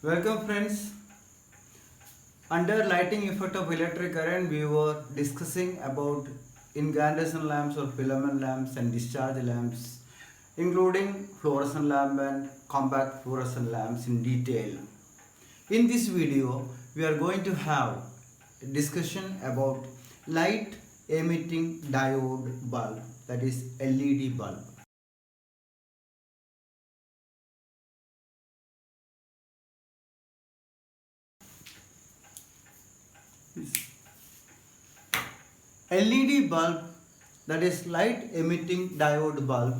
Welcome friends. Under lighting effect of electric current, we were discussing about incandescent lamps or filament lamps and discharge lamps, including fluorescent lamp and compact fluorescent lamps in detail. In this video, we are going to have a discussion about light emitting diode bulb, that is LED bulb. LED bulb, that is light emitting diode bulb,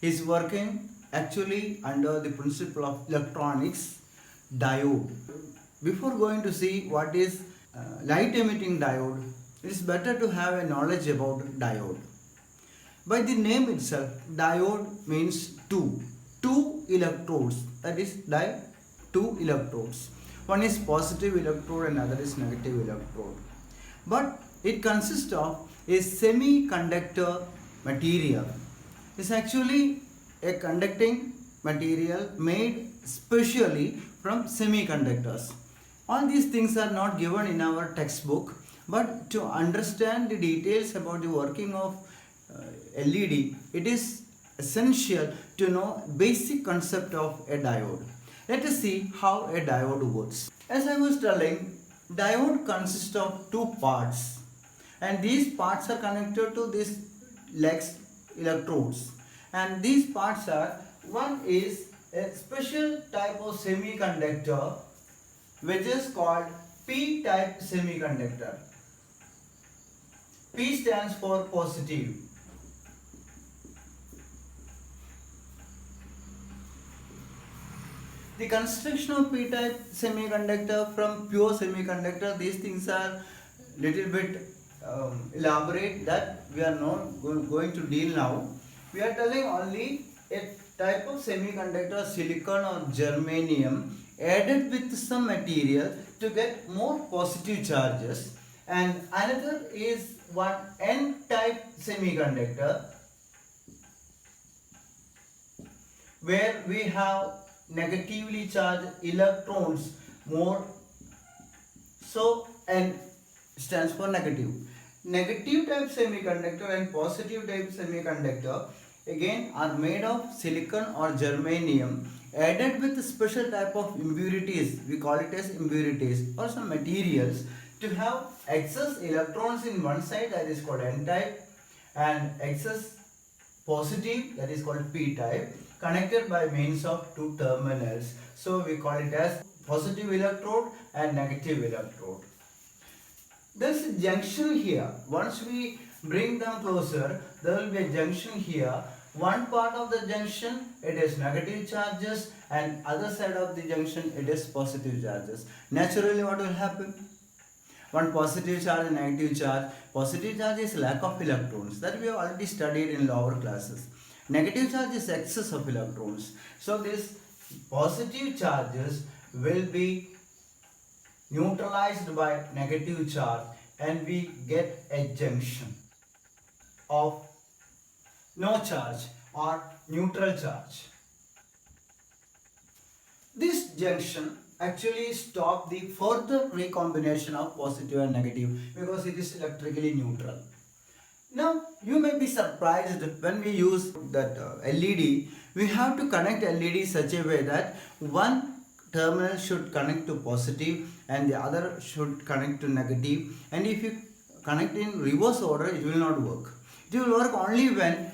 is working actually under the principle of electronics diode. Before going to see what is light emitting diode, it is better to have a knowledge about diode. By the name itself, diode means two electrodes, that is two electrodes. One is positive electrode and other is negative electrode. But it consists of a semiconductor material. It's actually a conducting material made specially from semiconductors. All these things are not given in our textbook, but to understand the details about the working of LED, it is essential to know basic concept of a diode. Let us see how a diode works. As I was telling, diode consists of two parts, and these parts are connected to these legs electrodes, and these parts are, one is a special type of semiconductor which is called p-type semiconductor. P stands for positive. The construction of p-type semiconductor from pure semiconductor, these things are little bit elaborate that we are not going to deal now. We are telling only a type of semiconductor, silicon or germanium, added with some material to get more positive charges, and another is one n-type semiconductor where we have negatively charged electrons more. So N stands for negative. Negative type semiconductor and positive type semiconductor again are made of silicon or germanium added with a special type of impurities. We call it as impurities or some materials to have excess electrons in one side, that is called N type, and excess positive, that is called P type, connected by means of two terminals. So we call it as positive electrode and negative electrode. There is a junction here. Once we bring them closer, there will be a junction here. One part of the junction, it is negative charges, and other side of the junction, it is positive charges. Naturally, what will happen? One positive charge and negative charge. Positive charge is lack of electrons, that we have already studied in lower classes. Negative charge is excess of electrons. So these positive charges will be neutralized by negative charge, and we get a junction of no charge or neutral charge. This junction actually stops the further recombination of positive and negative because it is electrically neutral. Now you may be surprised when we use that LED, we have to connect LED such a way that one terminal should connect to positive and the other should connect to negative, and if you connect in reverse order, it will not work. It will work only when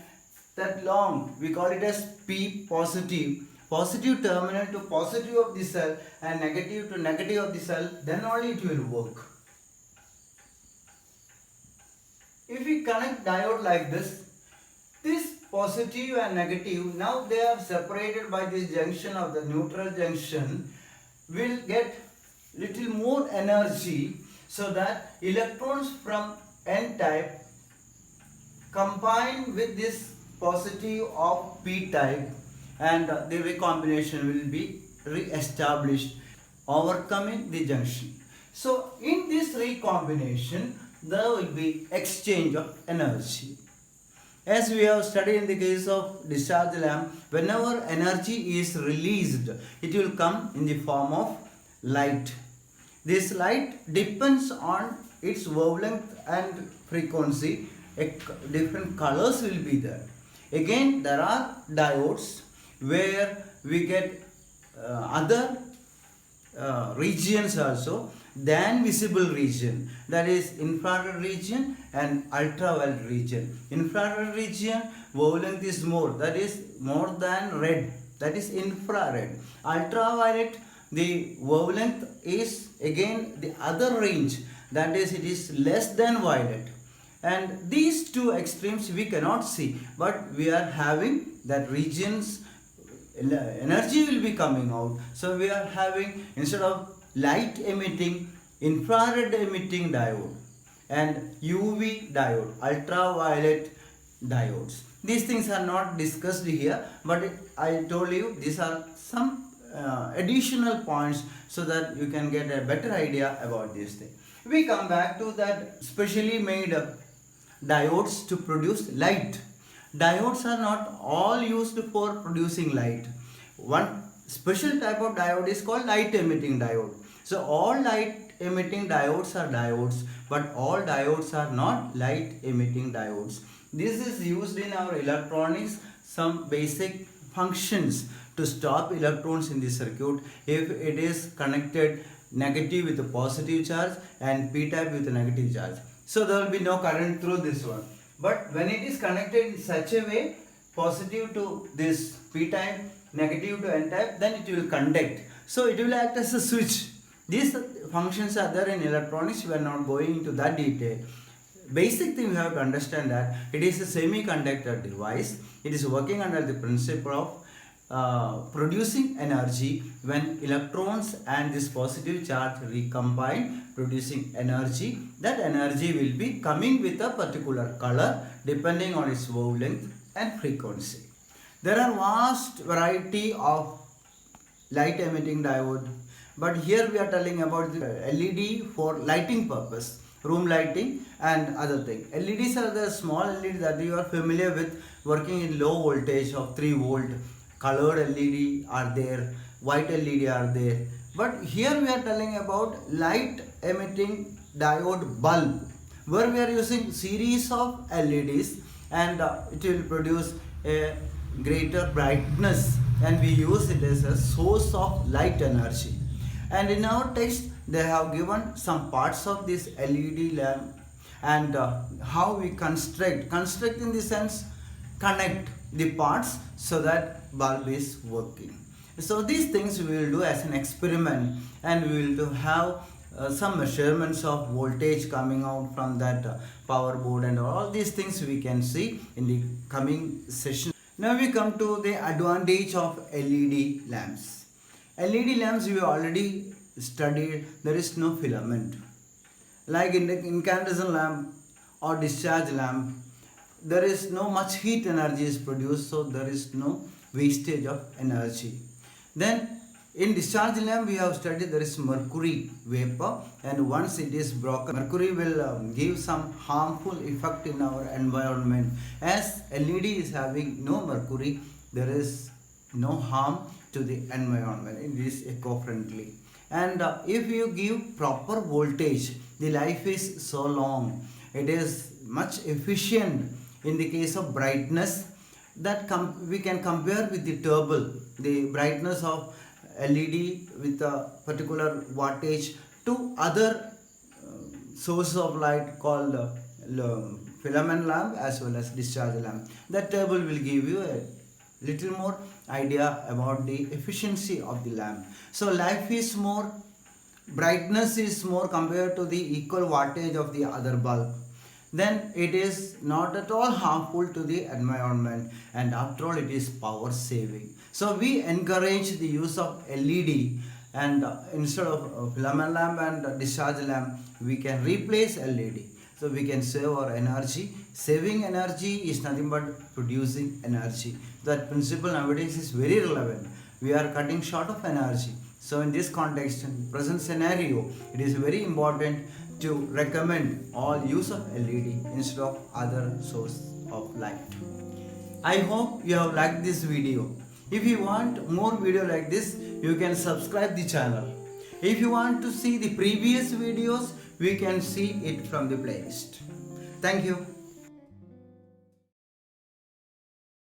that long, we call it as P positive, positive terminal to positive of the cell and negative to negative of the cell, then only it will work. If we connect diode like this positive and negative, now they are separated by this junction of the neutral junction, will get little more energy, so that electrons from N type combine with this positive of P type, and the recombination will be re-established, overcoming the junction. So in this recombination, there will be exchange of energy. As we have studied in the case of discharge lamp, whenever energy is released, it will come in the form of light. This light depends on its wavelength and frequency. Different colors will be there. Again, there are diodes where we get other regions also than visible region, that is infrared region and ultraviolet region. Infrared region wavelength is more, that is more than red, that is infrared. Ultraviolet, the wavelength is again the other range, that is it is less than violet. And these two extremes we cannot see, but we are having that regions, energy will be coming out. So we are having, instead of light emitting, infrared emitting diode and UV diode, ultraviolet diodes. These things are not discussed here, but I told you these are some additional points so that you can get a better idea about this thing. We come back to that specially made diodes to produce light. Diodes are not all used for producing light. One special type of diode is called light emitting diode. So all light emitting diodes are diodes, but all diodes are not light emitting diodes. This is used in our electronics, some basic functions to stop electrons in the circuit if it is connected negative with a positive charge and p-type with a negative charge. So there will be no current through this one. But when it is connected in such a way, positive to this p-type, negative to n-type, then it will conduct. So it will act as a switch. These functions are there in electronics. We are not going into that detail. Basic thing we have to understand that it is a semiconductor device. It is working under the principle of producing energy when electrons and this positive charge recombine, producing energy. That energy will be coming with a particular color depending on its wavelength and frequency. There are vast variety of light emitting diode, but here we are telling about the LED for lighting purpose, room lighting and other thing. LEDs are the small LEDs that you are familiar with, working in low voltage of 3 volt. Colored LED are there, white LED are there. But here we are telling about light emitting diode bulb, where we are using series of LEDs and it will produce a greater brightness, and we use it as a source of light energy. And in our text they have given some parts of this LED lamp and how we construct in the sense connect the parts so that bulb is working. So these things we will do as an experiment, and we will have some measurements of voltage coming out from that power board, and all these things we can see in the coming session. Now we come to the advantage of LED lamps. LED lamps we already studied. There is no filament. Like in the incandescent lamp or discharge lamp, there is no much heat energy is produced, so there is no wastage of energy. Then in discharge lamp we have studied there is mercury vapor, and once it is broken, mercury will give some harmful effect in our environment. As LED is having no mercury, there is no harm to the environment. It is eco-friendly. And if you give proper voltage, the life is so long. It is much efficient. In the case of brightness, that we can compare with the turbo, the brightness of LED with a particular wattage to other source of light called filament lamp as well as discharge lamp. That table will give you a little more idea about the efficiency of the lamp. So life is more, brightness is more compared to the equal wattage of the other bulb. Then it is not at all harmful to the environment, and after all it is power saving. So we encourage the use of LED, and instead of filament lamp and discharge lamp we can replace LED. So we can save our energy. Saving energy is nothing but producing energy. That principle nowadays is very relevant. We are cutting short of energy. So in this context, in present scenario, it is very important to recommend all use of LED instead of other source of light. I hope you have liked this video. If you want more video like this, you can subscribe the channel. If you want to see the previous videos, we can see it from the playlist. Thank you.